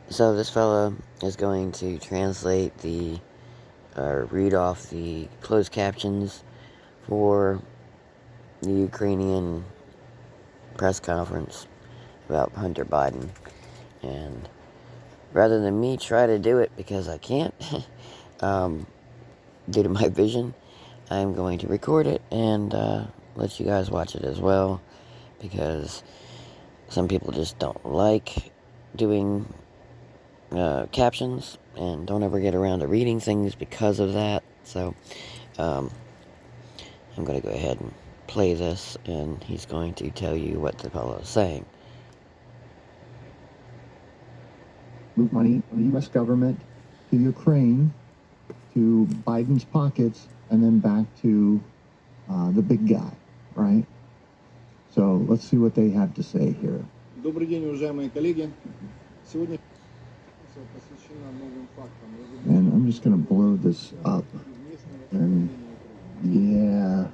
So this fella is going to translate or read off the closed captions for the Ukrainian press conference about Hunter Biden. And rather than me try to do it because I can't, due to my vision, I'm going to record it and let you guys watch it as well, because some people just don't like doing captions and don't ever get around to reading things because of that. So I'm going to go ahead and play this, and he's going to tell you what the fellow is saying. Move money from the U.S. government to Ukraine, to Biden's pockets, and then back to the big guy, right? So let's see what they have to say here. Добрый день, уважаемые коллеги. Сегодня посвящена новым фактам. And I'm just going to blow this up. And yeah.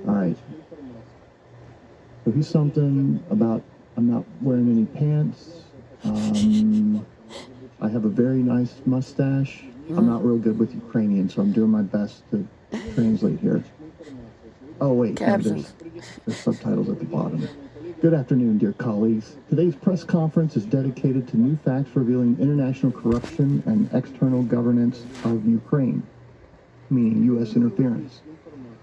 All right. So he's something about I'm not wearing any pants. I have a very nice mustache. I'm not real good with Ukrainian, so I'm doing my best to translate here. Oh, wait, no, there's subtitles at the bottom. Good afternoon, dear colleagues. Today's press conference is dedicated to new facts revealing international corruption and external governance of Ukraine, meaning U.S. interference.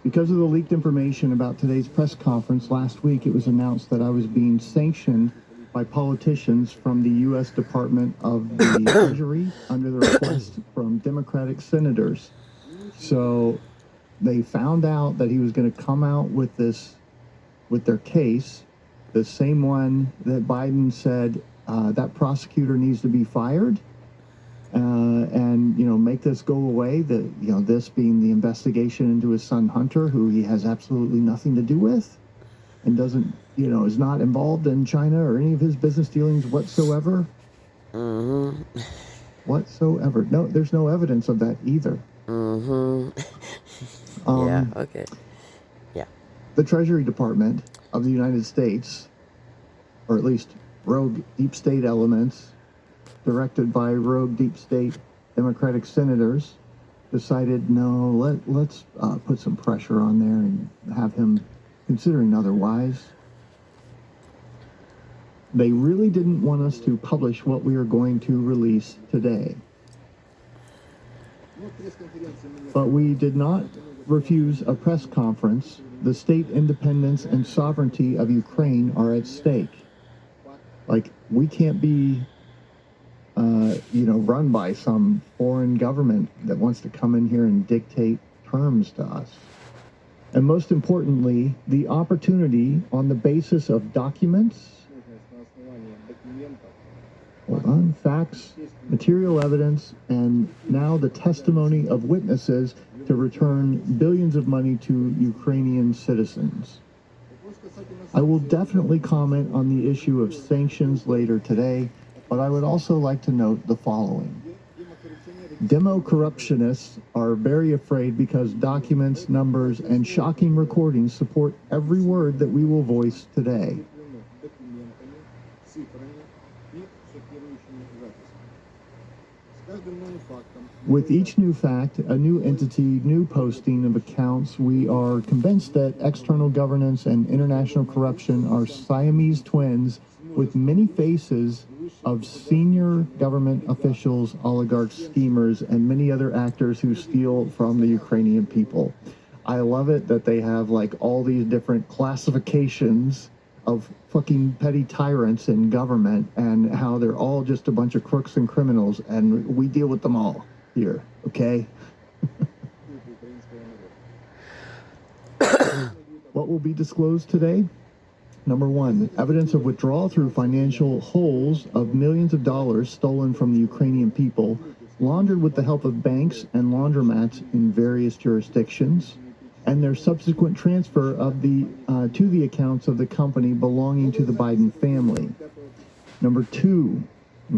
Because of the leaked information about today's press conference last week, it was announced that I was being sanctioned by politicians from the U.S. Department of the Treasury under the request from Democratic senators. So they found out that he was going to come out with their case, the same one that Biden said that prosecutor needs to be fired, and make this go away. This being the investigation into his son Hunter, who he has absolutely nothing to do with, and doesn't, is not involved in China or any of his business dealings whatsoever. Whatsoever. No, there's no evidence of that either. Yeah, okay. Yeah. The Treasury Department of the United States, or at least rogue deep state elements, directed by rogue deep state Democratic senators, decided, no, let's put some pressure on there and have him considering otherwise. They really didn't want us to publish what we are going to release today. But we did not refuse a press conference. The state independence and sovereignty of Ukraine are at stake. Like, we can't be run by some foreign government that wants to come in here and dictate terms to us. And most importantly, the opportunity on the basis of documents, facts, material evidence, and now the testimony of witnesses to return billions of money to Ukrainian citizens. I will definitely comment on the issue of sanctions later today, but I would also like to note the following. Demo corruptionists are very afraid because documents, numbers, and shocking recordings support every word that we will voice today. With each new fact, a new entity, new posting of accounts, we are convinced that external governance and international corruption are Siamese twins with many faces of senior government officials, oligarchs, schemers, and many other actors who steal from the Ukrainian people. I love it that they have like all these different classifications of fucking petty tyrants in government and how they're all just a bunch of crooks and criminals, and we deal with them all here, okay? What will be disclosed today? Number one, evidence of withdrawal through financial holes of millions of dollars stolen from the Ukrainian people, laundered with the help of banks and laundromats in various jurisdictions, and their subsequent transfer of to the accounts of the company belonging to the Biden family. Number two,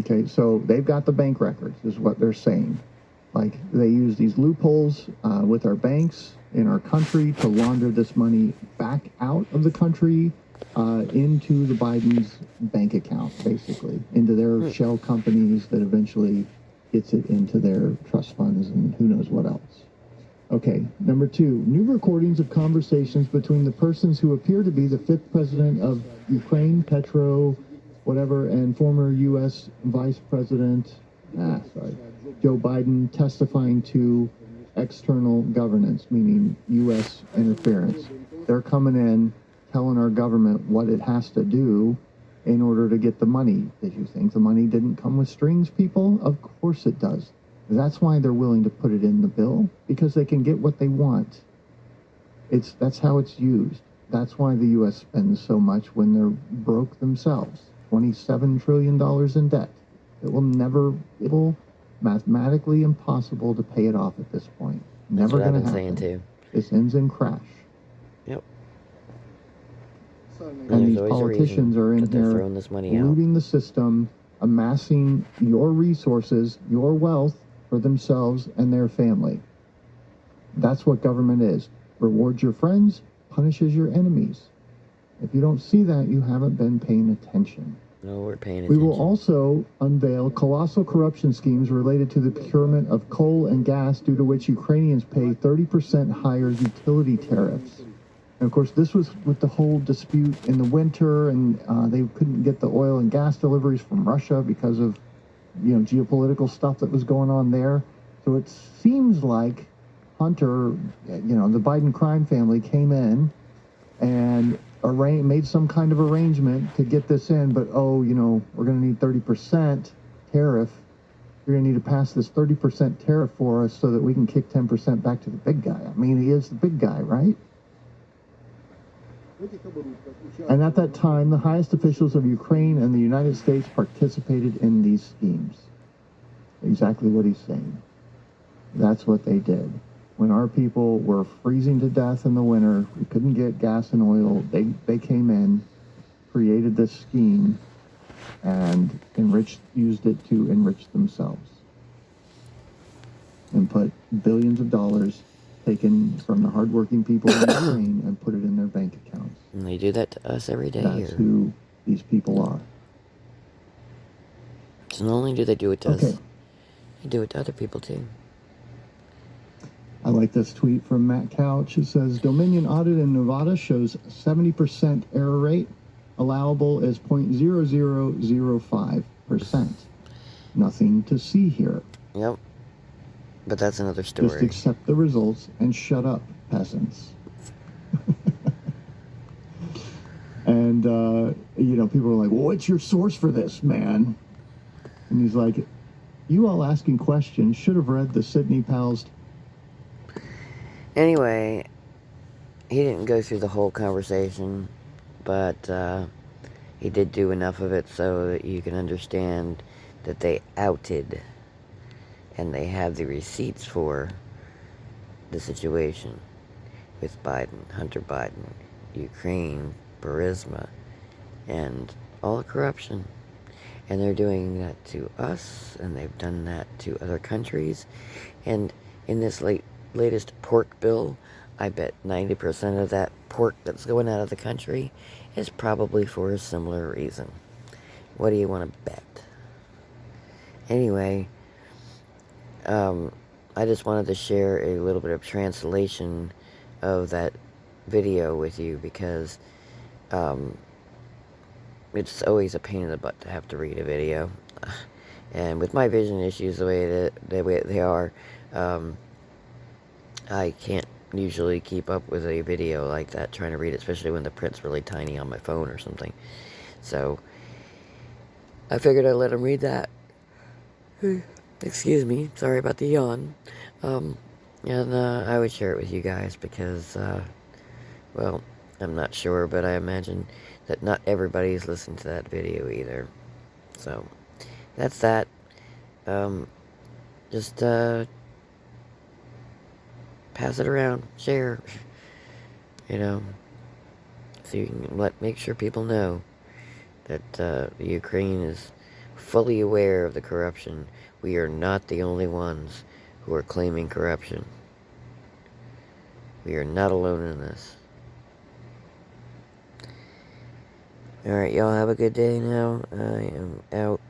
okay, so they've got the bank records, is what they're saying. Like, they use these loopholes with our banks in our country to launder this money back out of the country into the Biden's bank account, basically, into their shell companies that eventually gets it into their trust funds and who knows what else. Okay, number 2, new recordings of conversations between the persons who appear to be the 5th president of Ukraine, Petro, whatever, and former U.S. Vice President, Joe Biden, testifying to external governance, meaning U.S. interference. They're coming in, telling our government what it has to do in order to get the money. Did you think the money didn't come with strings, people? Of course it does. That's why they're willing to put it in the bill, because they can get what they want. That's how it's used. That's why the U.S. spends so much when they're broke themselves. $27 trillion in debt. It'll mathematically impossible to pay it off at this point. Never going to happen. Saying too. This ends in crash. Yep. And these politicians are in here looting the system, amassing your resources, your wealth for themselves and their family. That's what government is. Rewards your friends, punishes your enemies. If you don't see that, you haven't been paying attention. No, we're paying attention. We will also unveil colossal corruption schemes related to the procurement of coal and gas, due to which Ukrainians pay 30% higher utility tariffs. And of course, this was with the whole dispute in the winter, and they couldn't get the oil and gas deliveries from Russia because of, geopolitical stuff that was going on there. So it seems like Hunter, the Biden crime family came in and made some kind of arrangement to get this in, but we're going to need 30% tariff. You're going to need to pass this 30% tariff for us so that we can kick 10% back to the big guy. I mean, he is the big guy, right? And at that time, the highest officials of Ukraine and the United States participated in these schemes. Exactly what he's saying. That's what they did. When our people were freezing to death in the winter, we couldn't get gas and oil, they came in, created this scheme, and used it to enrich themselves. And put billions of dollars taken from the hardworking people in Ukraine and put it in their bank accounts. And they do that to us every day. That's who these people are. So not only do they do it to us, they do it to other people too. I like this tweet from Matt Couch. It says, Dominion audit in Nevada shows 70% error rate. Allowable is 0.0005%. Nothing to see here. Yep. But that's another story. Just accept the results and shut up, peasants. And, people are like, well, what's your source for this, man? And he's like, you all asking questions should have read the Sidney Powell's. Anyway, he didn't go through the whole conversation, but he did do enough of it so that you can understand that they outed and they have the receipts for the situation with Biden, Hunter Biden, Ukraine, Burisma, and all the corruption. And they're doing that to us, and they've done that to other countries. And in this latest pork bill, I bet 90% of that pork that's going out of the country is probably for a similar reason. What do you want to bet? Anyway, I just wanted to share a little bit of translation of that video with you because it's always a pain in the butt to have to read a video. And with my vision issues the way they are, I can't usually keep up with a video like that, trying to read it, especially when the print's really tiny on my phone or something. So, I figured I'd let him read that. Excuse me, sorry about the yawn. And I would share it with you guys because, well, I'm not sure, but I imagine that not everybody's listened to that video either. So, that's that. Just, pass it around, share, so you can make sure people know that the Ukraine is fully aware of the corruption. We are not the only ones who are claiming corruption. We are not alone in this. Alright, y'all have a good day now. I am out.